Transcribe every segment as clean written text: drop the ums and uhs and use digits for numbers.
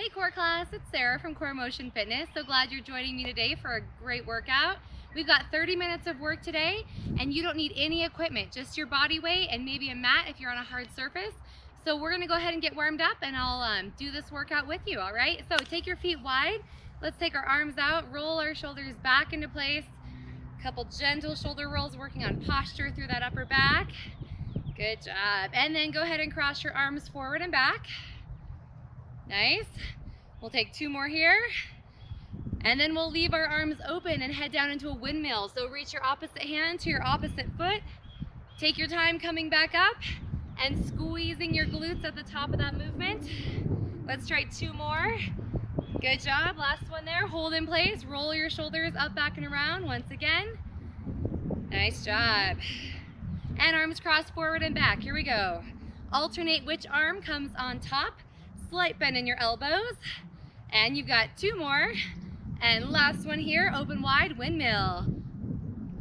Hey Core Class, it's Sarah from Core Motion Fitness. So glad you're joining me today for a great workout. We've got 30 minutes of work today and you don't need any equipment, just your body weight and maybe a mat if you're on a hard surface. So we're gonna go ahead and get warmed up and I'll do this workout with you, all right? So take your feet wide. Let's take our arms out, roll our shoulders back into place. A couple gentle shoulder rolls, working on posture through that upper back. Good job. And then go ahead and cross your arms forward and back. Nice. We'll take two more here. And then we'll leave our arms open and head down into a windmill. So reach your opposite hand to your opposite foot. Take your time coming back up and squeezing your glutes at the top of that movement. Let's try two more. Good job. Last one there. Hold in place. Roll your shoulders up, back, and around once again. Nice job. And arms crossed forward and back. Here we go. Alternate which arm comes on top. Slight bend in your elbows. And you've got two more. And last one here, open wide, windmill.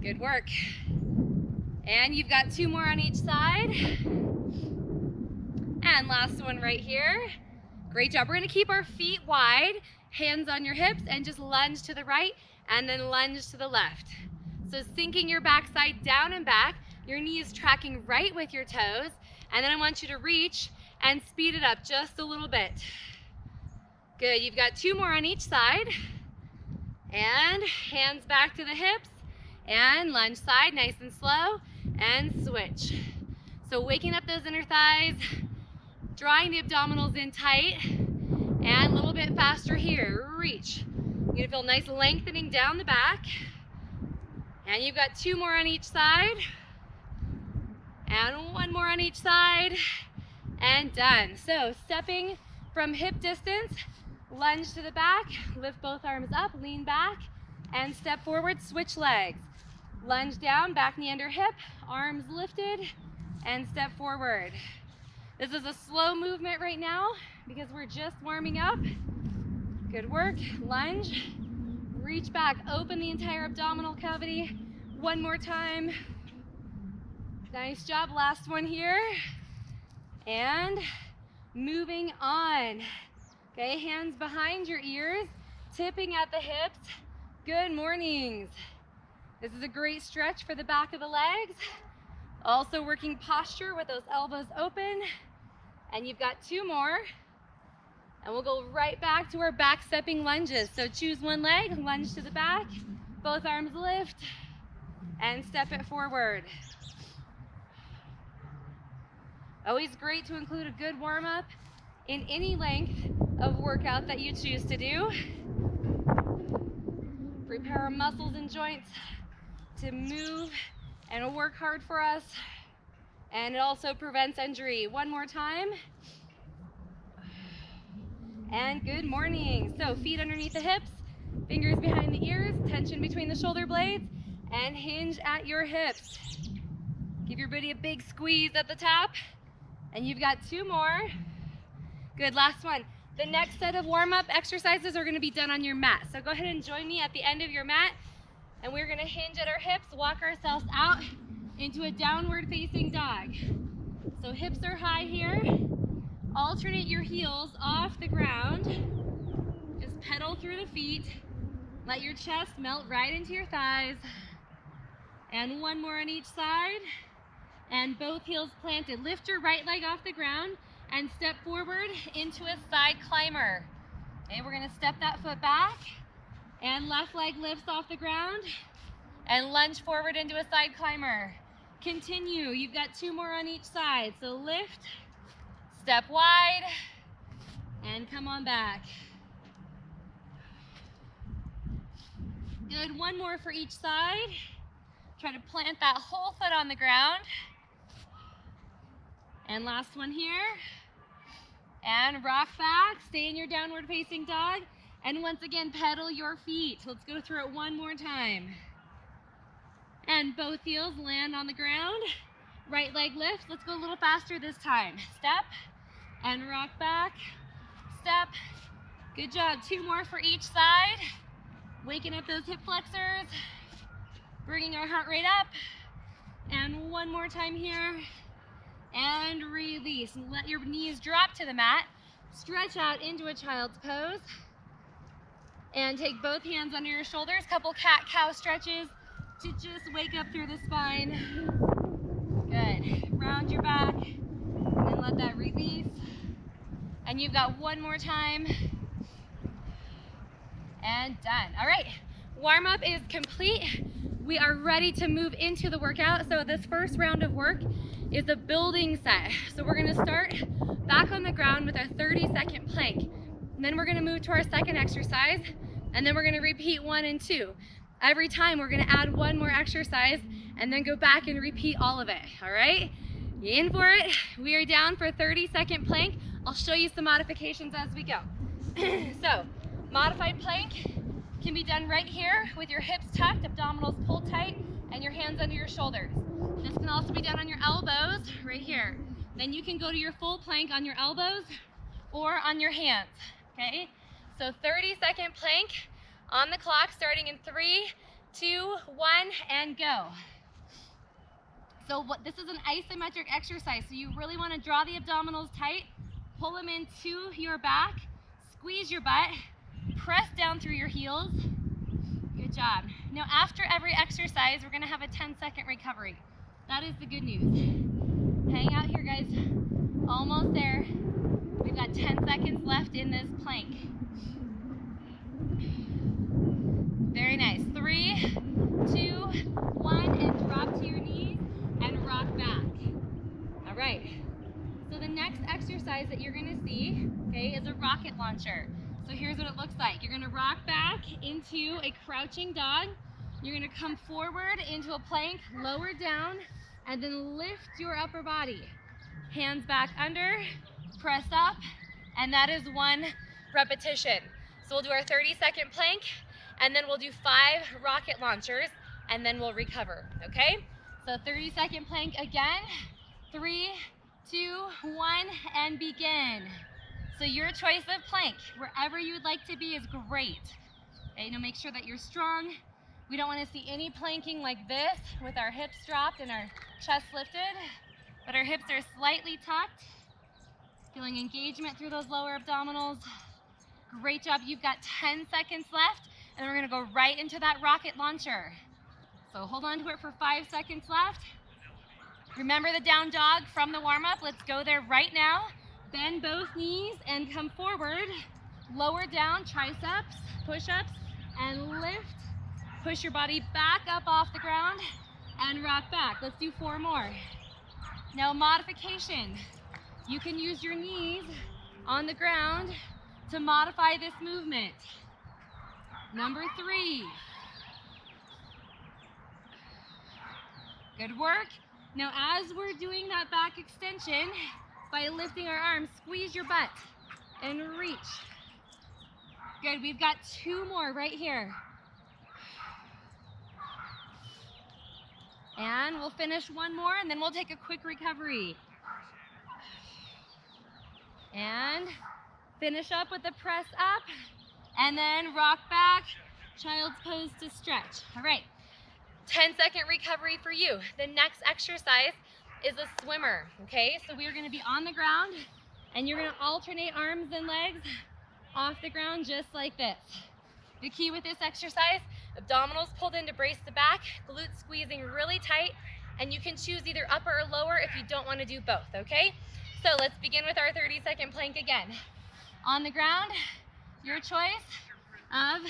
Good work. And you've got two more on each side. And last one right here. Great job. We're gonna keep our feet wide, hands on your hips, and just lunge to the right and then lunge to the left. So sinking your backside down and back, your knees tracking right with your toes, and then I want you to reach and speed it up just a little bit. Good, you've got two more on each side. And hands back to the hips, and lunge side, nice and slow, and switch. So waking up those inner thighs, drawing the abdominals in tight, and a little bit faster here, reach. You're gonna feel nice lengthening down the back. And you've got two more on each side, and one more on each side, and done. So stepping from hip distance, lunge to the back, lift both arms up, lean back, and step forward, switch legs. Lunge down, back knee under hip, arms lifted, and step forward. This is a slow movement right now because we're just warming up. Good work, lunge, reach back, open the entire abdominal cavity. One more time. Nice job, last one here. And moving on. Okay, hands behind your ears, tipping at the hips. Good mornings. This is a great stretch for the back of the legs. Also working posture with those elbows open. And you've got two more. And we'll go right back to our back stepping lunges. So choose one leg, lunge to the back, both arms lift, and step it forward. Always great to include a good warm-up in any length of workout that you choose to do. Prepare our muscles and joints to move and work hard for us. And it also prevents injury. One more time. And good morning. So feet underneath the hips, fingers behind the ears, tension between the shoulder blades, and hinge at your hips. Give your body a big squeeze at the top. And you've got two more. Good, last one. The next set of warm-up exercises are gonna be done on your mat. So go ahead and join me at the end of your mat. And we're gonna hinge at our hips, walk ourselves out into a downward facing dog. So hips are high here. Alternate your heels off the ground. Just pedal through the feet. Let your chest melt right into your thighs. And one more on each side. And both heels planted. Lift your right leg off the ground and step forward into a side climber. Okay, we're gonna step that foot back and left leg lifts off the ground and lunge forward into a side climber. Continue, you've got two more on each side. So lift, step wide, and come on back. Good, one more for each side. Try to plant that whole foot on the ground. And last one here. And rock back, stay in your downward facing dog. And once again, pedal your feet. Let's go through it one more time. And both heels land on the ground. Right leg lifts. Let's go a little faster this time. Step and rock back. Step. Good job. Two more for each side. Waking up those hip flexors. Bringing our heart rate up. And one more time here. And release. Let your knees drop to the mat. Stretch out into a child's pose. And take both hands under your shoulders. Couple cat-cow stretches to just wake up through the spine. Good. Round your back and then let that release. And you've got one more time. And done. All right, warm up is complete. We are ready to move into the workout. So this first round of work is a building set. So we're gonna start back on the ground with our 30-second plank. And then we're gonna move to our second exercise, and then we're gonna repeat 1 and 2. Every time we're gonna add one more exercise and then go back and repeat all of it, all right? You in for it? We are down for 30-second plank. I'll show you some modifications as we go. So, modified plank can be done right here with your hips tucked, abdominals pulled tight, and your hands under your shoulders. This can also be done on your elbows, right here. Then you can go to your full plank on your elbows or on your hands, okay? So 30-second plank on the clock, starting in 3, 2, 1, and go. So this is an isometric exercise, so you really want to draw the abdominals tight, pull them into your back, squeeze your butt, press down through your heels. Good job. Now after every exercise, we're going to have a 10-second recovery. That is the good news. Hang out here, guys. Almost there. We've got 10 seconds left in this plank. Very nice. 3, 2, 1, and drop to your knees and rock back. All right. So the next exercise that you're gonna see, okay, is a rocket launcher. So here's what it looks like. You're gonna rock back into a crouching dog. You're gonna come forward into a plank, lower down, and then lift your upper body. Hands back under, press up, and that is 1 repetition. So we'll do our 30-second plank, and then we'll do 5 rocket launchers, and then we'll recover, okay? So 30-second plank again. 3, 2, 1, and begin. So your choice of plank, wherever you would like to be, is great. Okay, now make sure that you're strong. We don't want to see any planking like this with our hips dropped and our chest lifted, but our hips are slightly tucked. Feeling engagement through those lower abdominals. Great job. You've got 10 seconds left, and then we're going to go right into that rocket launcher. So hold on to it for 5 seconds left. Remember the down dog from the warm-up. Let's go there right now. Bend both knees and come forward. Lower down, triceps, push-ups, and lift. Push your body back up off the ground and rock back. Let's do 4 more. Now modification. You can use your knees on the ground to modify this movement. Number 3. Good work. Now as we're doing that back extension, by lifting our arms, squeeze your butt and reach. Good, we've got 2 more right here. And we'll finish 1 more, and then we'll take a quick recovery. And finish up with the press up, and then rock back, child's pose to stretch. All right, 10-second recovery for you. The next exercise is a swimmer, okay? So we're gonna be on the ground, and you're gonna alternate arms and legs off the ground just like this. The key with this exercise, abdominals pulled in to brace the back, glutes squeezing really tight, and you can choose either upper or lower if you don't want to do both, okay? So let's begin with our 30-second plank again. On the ground, your choice of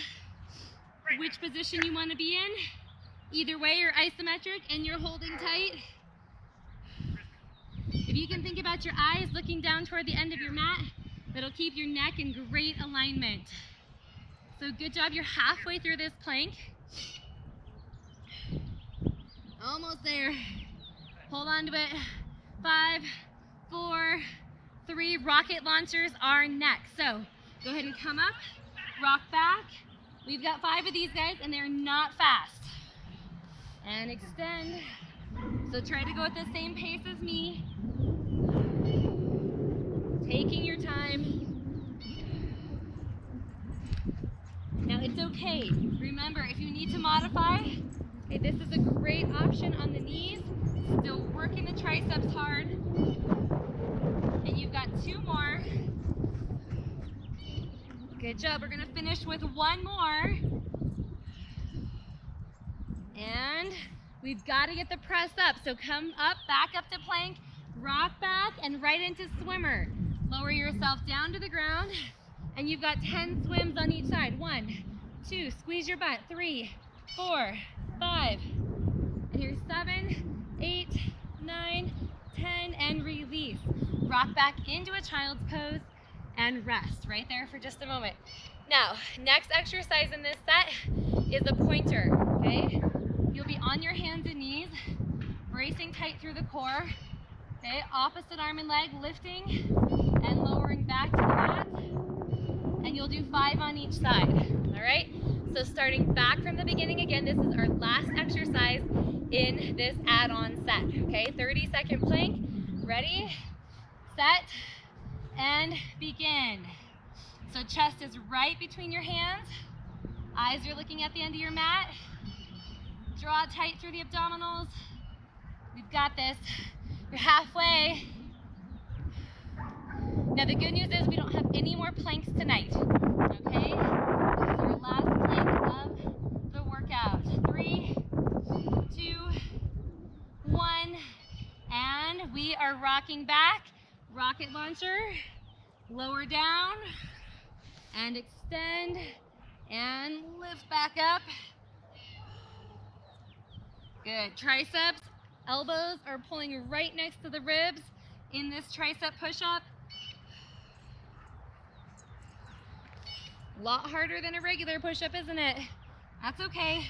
which position you want to be in. Either way, you're isometric and you're holding tight. If you can think about your eyes looking down toward the end of your mat, that'll keep your neck in great alignment. So good job, you're halfway through this plank. Almost there. Hold on to it. 5, 4, 3, rocket launchers are next. So go ahead and come up, rock back. We've got 5 of these guys and they're not fast. And extend. So try to go at the same pace as me. Taking your time. Now it's okay. Remember, if you need to modify, okay, this is a great option on the knees. Still working the triceps hard. And you've got 2 more. Good job. We're gonna finish with one more. And we've got to get the press up. So come up, back up to plank, rock back, and right into swimmer. Lower yourself down to the ground, and you've got 10 swims on each side. 1, 2, squeeze your butt. 3, 4, 5, and here's 7, 8, 9, 10, and release. Rock back into a child's pose and rest right there for just a moment. Now, next exercise in this set is a pointer, okay? You'll be on your hands and knees, bracing tight through the core, okay? Opposite arm and leg, lifting and lowering back to the mat, and you'll do 5 on each side, all right? So starting back from the beginning again, this is our last exercise in this add-on set, okay? 30-second plank, ready, set, and begin. So chest is right between your hands, eyes are looking at the end of your mat. Draw tight through the abdominals. We've got this. You're halfway. Now the good news is we don't have any more planks tonight, okay? This is our last plank of the workout. 3, 2, 1, and we are rocking back. Rocket launcher, lower down, and extend, and lift back up. Good. Triceps, elbows are pulling right next to the ribs in this tricep push-up. A lot harder than a regular push-up, isn't it? That's okay.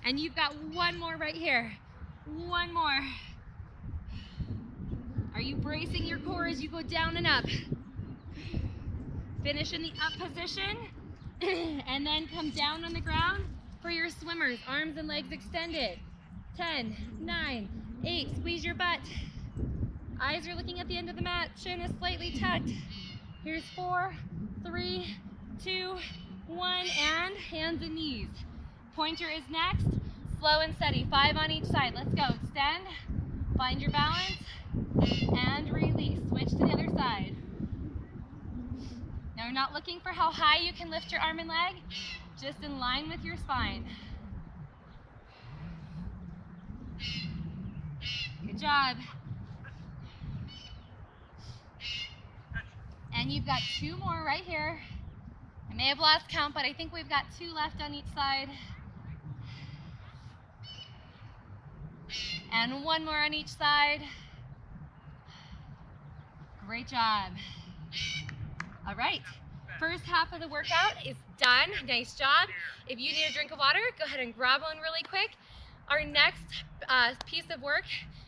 And you've got one more right here. One more. Are you bracing your core as you go down and up? Finish in the up position. And then come down on the ground for your swimmers. Arms and legs extended. 10, 9, 8. Squeeze your butt. Eyes are looking at the end of the mat. Chin is slightly tucked. Here's 4, 3, 2, 1, and hands and knees. Pointer is next. Slow and steady. 5 on each side. Let's go. Extend. Find your balance. And release. Switch to the other side. Now we're not looking for how high you can lift your arm and leg, just in line with your spine. Good job. And you've got 2 more right here. I may have lost count, but I think we've got 2 left on each side. And 1 more on each side. Great job. All right, first half of the workout is done. Nice job. If you need a drink of water, go ahead and grab one really quick. Our next piece of work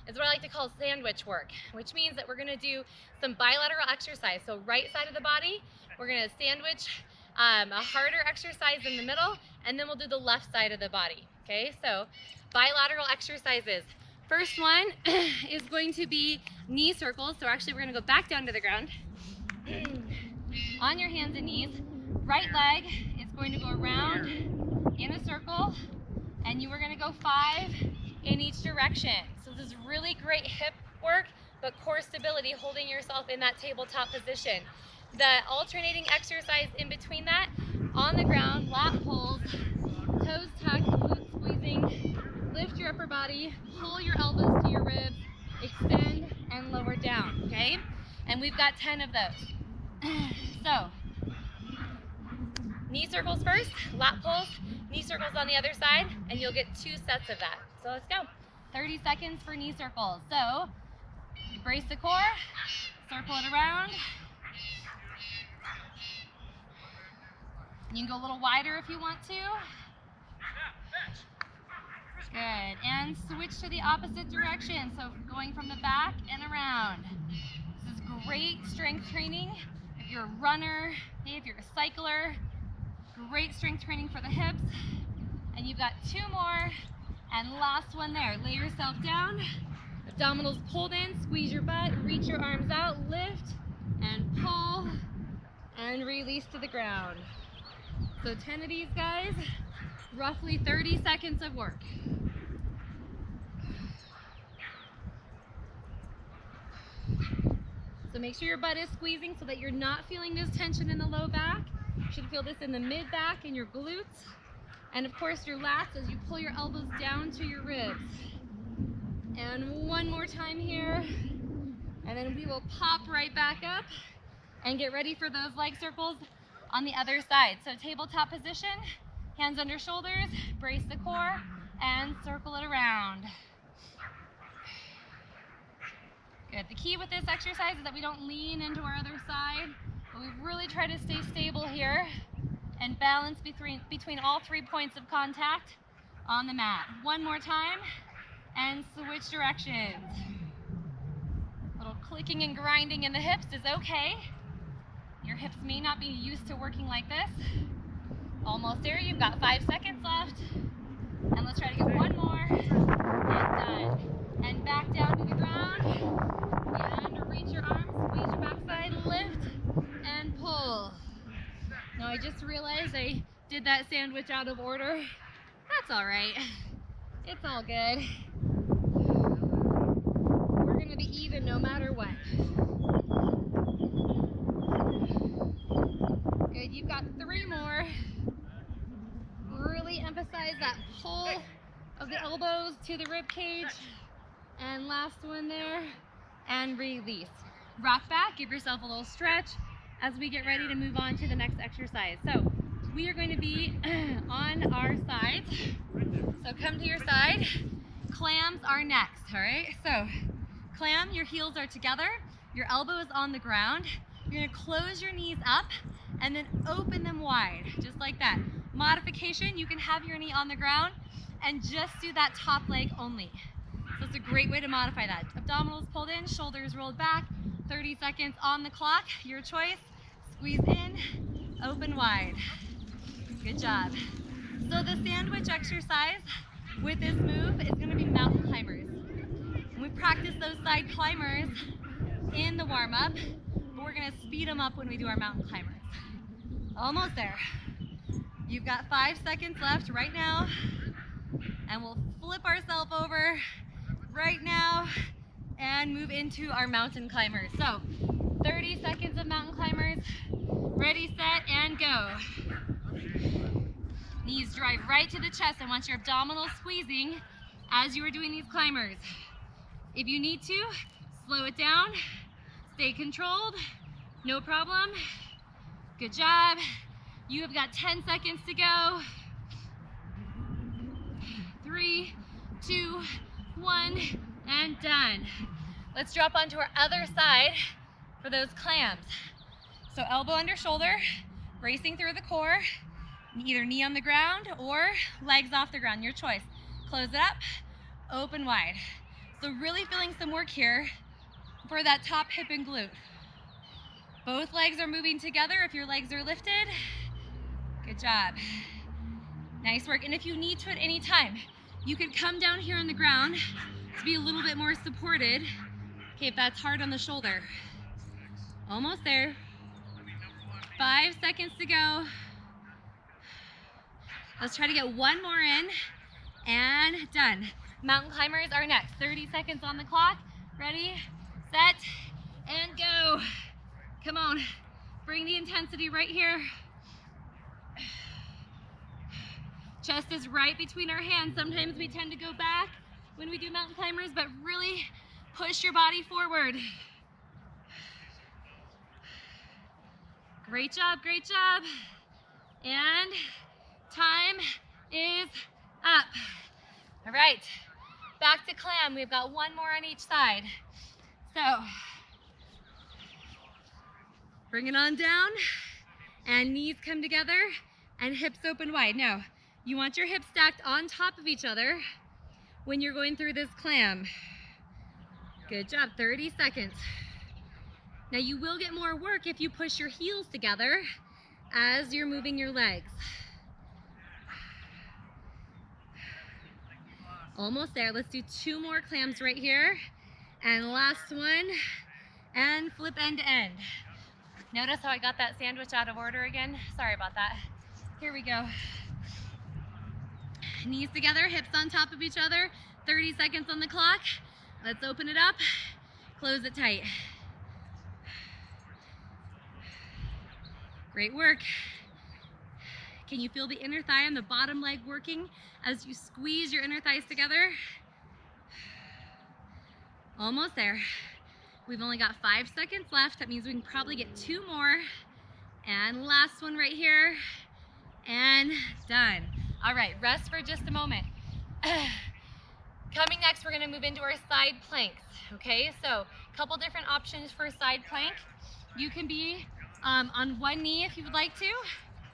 is what I like to call sandwich work, which means that we're gonna do some bilateral exercise. So right side of the body, we're gonna sandwich a harder exercise in the middle, and then we'll do the left side of the body, okay? So bilateral exercises. First one is going to be knee circles. So actually we're gonna go back down to the ground. On your hands and knees, right leg is going to go around in a circle, and you are going to go 5 in each direction. So this is really great hip work, but core stability, holding yourself in that tabletop position. The alternating exercise in between that, on the ground, lat pulls, toes tucked, glutes squeezing, lift your upper body, pull your elbows to your ribs, extend and lower down, okay? And we've got 10 of those. So, knee circles first, lat pulls, knee circles on the other side, and you'll get 2 sets of that. So let's go. 30 seconds for knee circles. So, you brace the core, circle it around. You can go a little wider if you want to. Good, and switch to the opposite direction. So going from the back and around. This is great strength training. If you're a runner, if you're a cycler, great strength training for the hips. And you've got 2 more, and last one there. Lay yourself down, abdominals pulled in, squeeze your butt, reach your arms out, lift, and pull, and release to the ground. So 10 of these guys, roughly 30 seconds of work. So So make sure your butt is squeezing so that you're not feeling this tension in the low back. You should feel this in the mid back and your glutes. And of course your lats as you pull your elbows down to your ribs. And one more time here. And then we will pop right back up and get ready for those leg circles on the other side. So tabletop position, hands under shoulders, brace the core, and circle it around. Good. The key with this exercise is that we don't lean into our other side, but we really try to stay stable here and balance between all 3 points of contact on the mat. One more time, and switch directions. A little clicking and grinding in the hips is okay. Your hips may not be used to working like this. Almost there, you've got 5 seconds left. And let's try to get one more, and done. And back down to the ground, and reach your arms, squeeze your backside, lift, and pull. Now I just realized I did that sandwich out of order. That's all right. It's all good. We're gonna be even no matter what. Good, you've got 3 more. Really emphasize that pull of the elbows to the rib cage. And last one there, and release. Rock back, give yourself a little stretch as we get ready to move on to the next exercise. So we are going to be on our sides. So come to your side. Clams are next, all right? So clam, your heels are together, your elbow is on the ground. You're gonna close your knees up and then open them wide, just like that. Modification, you can have your knee on the ground and just do that top leg only. So it's a great way to modify that. Abdominals pulled in, shoulders rolled back, 30 seconds on the clock, your choice. Squeeze in, open wide. Good job. So the sandwich exercise with this move is gonna be mountain climbers. And we practice those side climbers in the warm-up, but we're gonna speed them up when we do our mountain climbers. Almost there. You've got 5 seconds left right now, and we'll flip ourselves over right now and move into our mountain climbers. So 30 seconds of mountain climbers. Ready, set, and go. Knees drive right to the chest. I want your abdominals squeezing as you are doing these climbers. If you need to, slow it down. Stay controlled. No problem. Good job. You have got 10 seconds to go. 3, 2, 1, and done. Let's drop onto our other side for those clams. So elbow under shoulder, bracing through the core, either knee on the ground or legs off the ground, your choice. Close it up, open wide. So really feeling some work here for that top hip and glute. Both legs are moving together if your legs are lifted. Good job. Nice work. And if you need to at any time, you can come down here on the ground to be a little bit more supported. Okay, if that's hard on the shoulder. Almost there. 5 seconds to go. Let's try to get one more in, and done. Mountain climbers are next. 30 seconds on the clock. Ready, set, and go. Come on, bring the intensity right here. Chest is right between our hands. Sometimes we tend to go back when we do mountain climbers, but really push your body forward. Great job, great job. And time is up. All right, back to clam. We've got one more on each side. So, bring it on down, and knees come together, and hips open wide. Now, you want your hips stacked on top of each other when you're going through this clam. Good job, 30 seconds. Now you will get more work if you push your heels together as you're moving your legs. Almost there. Let's do 2 more clams right here. And last one, and flip end to end. Notice how I got that sandwich out of order again? Sorry about that. Here we go. Knees together, hips on top of each other. 30 seconds on the clock. Let's open it up, close it tight. Great work. Can you feel the inner thigh and the bottom leg working as you squeeze your inner thighs together? Almost there. We've only got 5 seconds left. That means we can probably get 2 more. And last one right here. And done. All right, rest for just a moment. Coming next, we're gonna move into our side planks, okay? So a couple different options for a side plank. You can be on one knee if you would like to.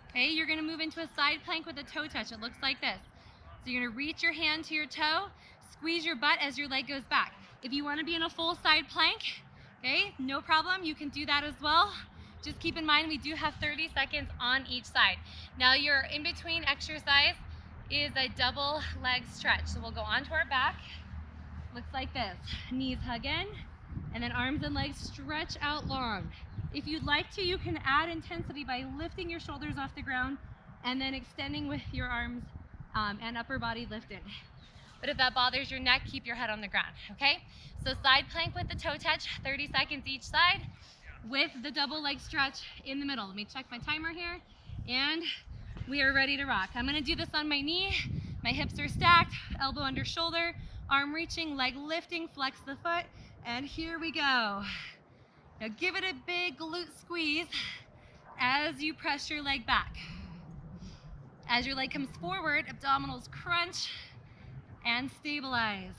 Okay, you're gonna move into a side plank with a toe touch. It looks like this. So you're gonna reach your hand to your toe, squeeze your butt as your leg goes back. If you wanna be in a full side plank, okay, no problem, you can do that as well. Just keep in mind we do have 30 seconds on each side. Now your in-between exercise is a double leg stretch. So we'll go onto our back, looks like this. Knees hug in, and then arms and legs stretch out long. If you'd like to, you can add intensity by lifting your shoulders off the ground and then extending with your arms and upper body lifted. But if that bothers your neck, keep your head on the ground, okay? So side plank with the toe touch, 30 seconds each side with the double leg stretch in the middle. Let me check my timer here, and we are ready to rock. I'm gonna do this on my knee. My hips are stacked, elbow under shoulder, arm reaching, leg lifting, flex the foot, and here we go. Now give it a big glute squeeze as you press your leg back. As your leg comes forward, abdominals crunch and stabilize.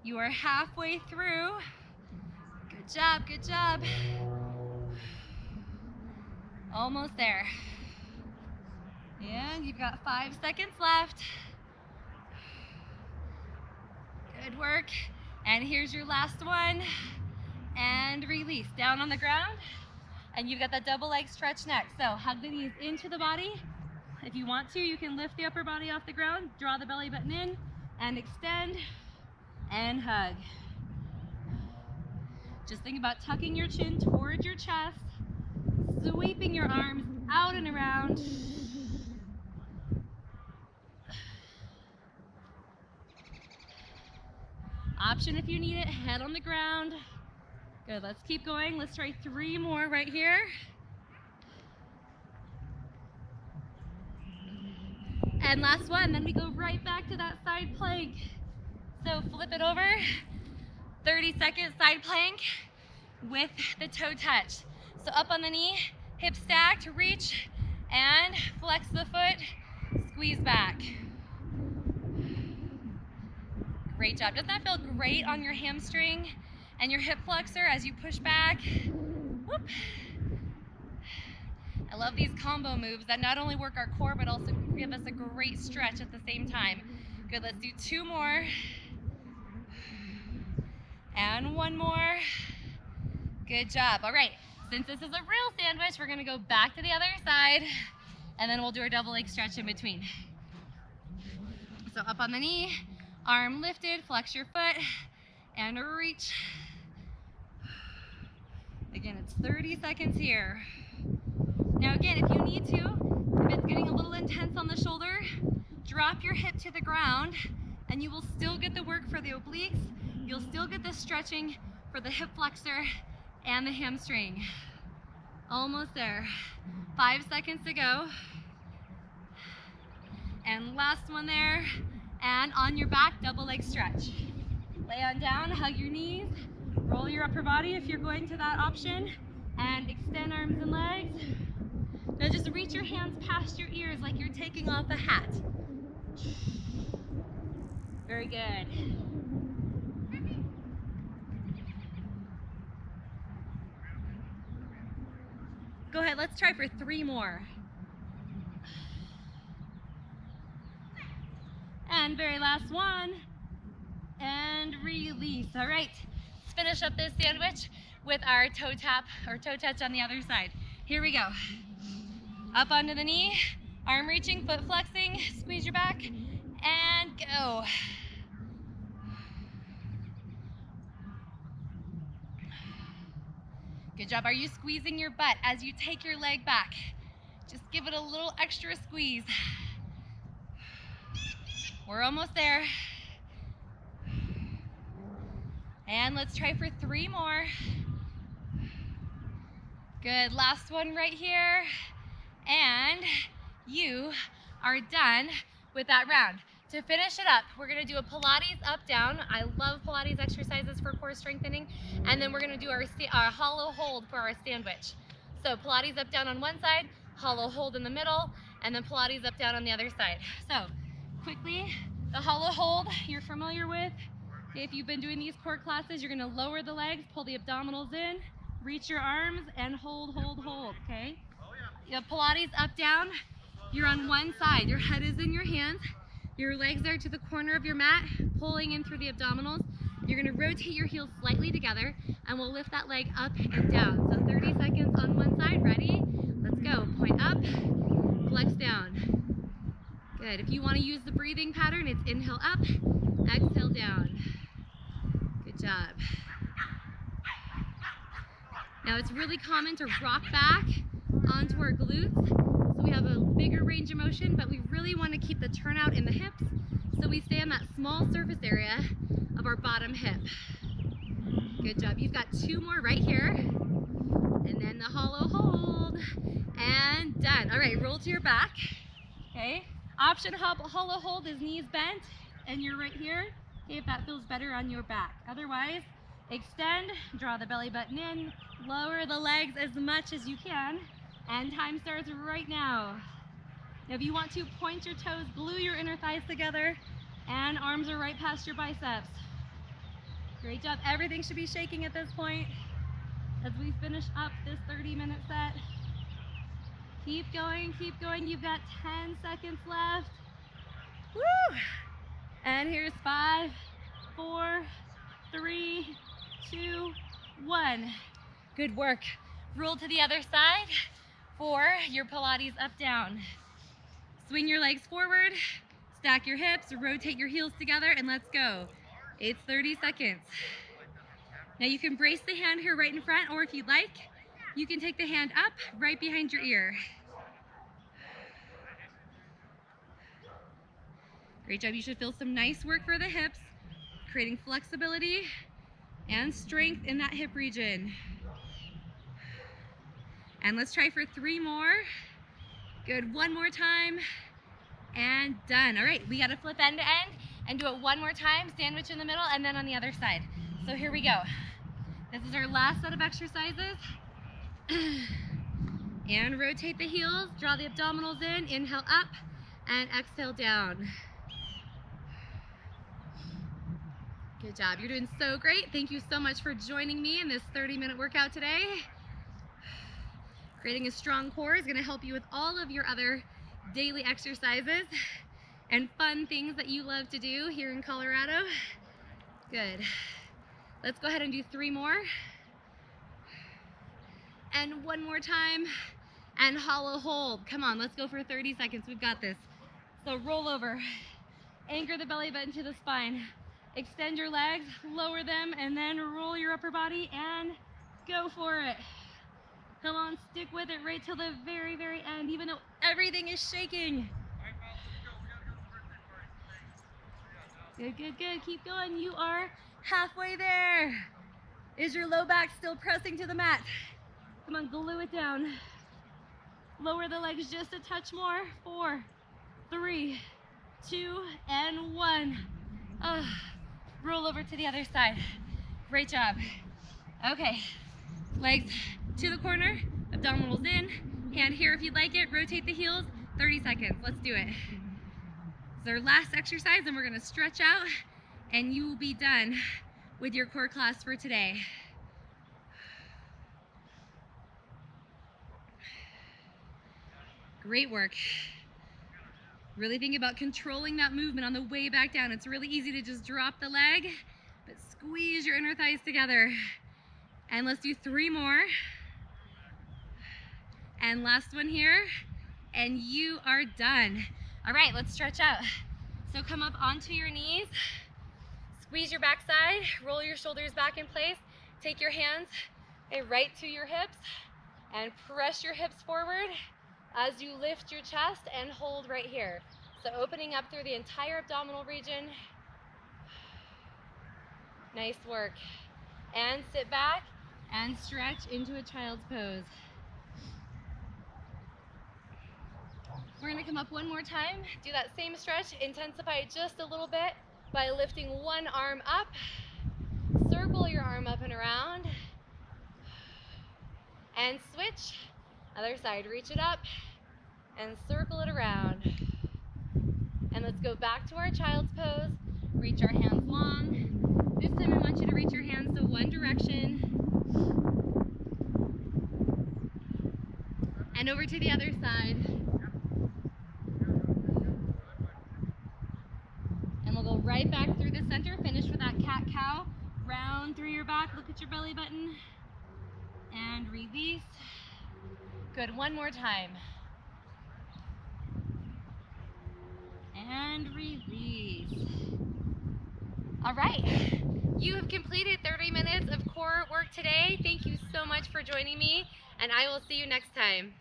You are halfway through. Good job, good job. Almost there. And you've got 5 seconds left. Good work. And here's your last one. And release. Down on the ground. And you've got that double leg stretch next. So hug the knees into the body. If you want to, you can lift the upper body off the ground, draw the belly button in, and extend, and hug. Just think about tucking your chin towards your chest, sweeping your arms out and around. Option if you need it, head on the ground. Good, let's keep going. Let's try 3 more right here. And last one, then we go right back to that side plank. So flip it over, 30-second side plank with the toe touch. So up on the knee, hip stacked, reach, and flex the foot, squeeze back. Great job. Doesn't that feel great on your hamstring and your hip flexor as you push back? Whoop. I love these combo moves that not only work our core, but also give us a great stretch at the same time. Good, let's do 2 more. And 1 more. Good job. All right, since this is a real sandwich, we're gonna go back to the other side, and then we'll do our double leg stretch in between. So up on the knee, arm lifted, flex your foot, and reach. Again, it's 30 seconds here. Now again, if you need to, if it's getting a little intense on the shoulder, drop your hip to the ground and you will still get the work for the obliques. You'll still get the stretching for the hip flexor and the hamstring. Almost there. 5 seconds to go. And last one there. And on your back, double leg stretch. Lay on down, hug your knees, roll your upper body if you're going to that option, and extend arms and legs. Now just reach your hands past your ears like you're taking off a hat. Very good. Go ahead, let's try for 3 more. And very last one. And release. All right, let's finish up this sandwich with our toe tap or toe touch on the other side. Here we go. Up onto the knee, arm reaching, foot flexing, squeeze your back, and go. Good job. Are you squeezing your butt as you take your leg back? Just give it a little extra squeeze. We're almost there. And let's try for 3 more. Good, last one right here. And you are done with that round. To finish it up, we're gonna do a Pilates up down. I love Pilates exercises for core strengthening. And then we're gonna do our hollow hold for our sandwich. So Pilates up down on one side, hollow hold in the middle, and then Pilates up down on the other side. So quickly, the hollow hold you're familiar with. If you've been doing these core classes, you're gonna lower the legs, pull the abdominals in, reach your arms, and hold, okay? You have Pilates up, down. You're on one side. Your head is in your hands. Your legs are to the corner of your mat, pulling in through the abdominals. You're gonna rotate your heels slightly together, and we'll lift that leg up and down. So 30 seconds on one side. Ready? Let's go. Point up, flex down. Good. If you want to use the breathing pattern, it's inhale up, exhale down. Good job. Now it's really common to rock back onto our glutes, so we have a bigger range of motion, but we really want to keep the turnout in the hips, so we stay on that small surface area of our bottom hip. Good job. You've got two more right here, and then the hollow hold, and done. All right, roll to your back. Okay. Option hollow hold is knees bent, and you're right here. Okay, if that feels better on your back. Otherwise, extend, draw the belly button in, lower the legs as much as you can, and time starts right now. Now if you want to, point your toes, glue your inner thighs together, and arms are right past your biceps. Great job. Everything should be shaking at this point as we finish up this 30-minute set. Keep going, keep going. You've got 10 seconds left. Woo! And here's 5, 4, 3, 2, 1. Good work. Roll to the other side for your Pilates up down. Swing your legs forward, stack your hips, rotate your heels together, and let's go. It's 30 seconds. Now you can brace the hand here right in front, or if you'd like, you can take the hand up right behind your ear. Great job. You should feel some nice work for the hips, creating flexibility and strength in that hip region. And let's try for 3 more. Good, one more time, and done. All right, we gotta flip end to end and do it one more time, sandwich in the middle, and then on the other side. So here we go. This is our last set of exercises. And rotate the heels, draw the abdominals in, inhale up, and exhale down. Good job, you're doing so great. Thank you so much for joining me in this 30-minute workout today. Creating a strong core is gonna help you with all of your other daily exercises and fun things that you love to do here in Colorado. Good. Let's go ahead and do 3 more. And one more time, and hollow hold. Come on, let's go for 30 seconds, we've got this. So roll over, anchor the belly button to the spine, extend your legs, lower them, and then roll your upper body and go for it. Come on, stick with it right till the very, very end, even though everything is shaking. Good, good, good, keep going. You are halfway there. Is your low back still pressing to the mat? Come on, glue it down. Lower the legs just a touch more. 4, 3, 2, and 1. Roll over to the other side. Great job. Okay, legs to the corner, abdominals in, hand here if you'd like it, rotate the heels, 30 seconds, let's do it. It's our last exercise and we're gonna stretch out and you will be done with your core class for today. Great work. Really think about controlling that movement on the way back down. It's really easy to just drop the leg, but squeeze your inner thighs together. And let's do 3 more. And last one here, and you are done. All right, let's stretch out. So come up onto your knees, squeeze your backside, roll your shoulders back in place, take your hands right to your hips, and press your hips forward as you lift your chest and hold right here. So opening up through the entire abdominal region. Nice work. And sit back and stretch into a child's pose. We're gonna come up one more time, do that same stretch, intensify it just a little bit by lifting one arm up, circle your arm up and around, and switch. Other side, reach it up and circle it around. And let's go back to our child's pose. Reach our hands long. This time I want you to reach your hands to one direction and over to the other side. And we'll go right back through the center, finish with that cat-cow. Round through your back, look at your belly button, and release. Good, one more time. And release. All right, you have completed 30 minutes of core work today. Thank you so much for joining me, and I will see you next time.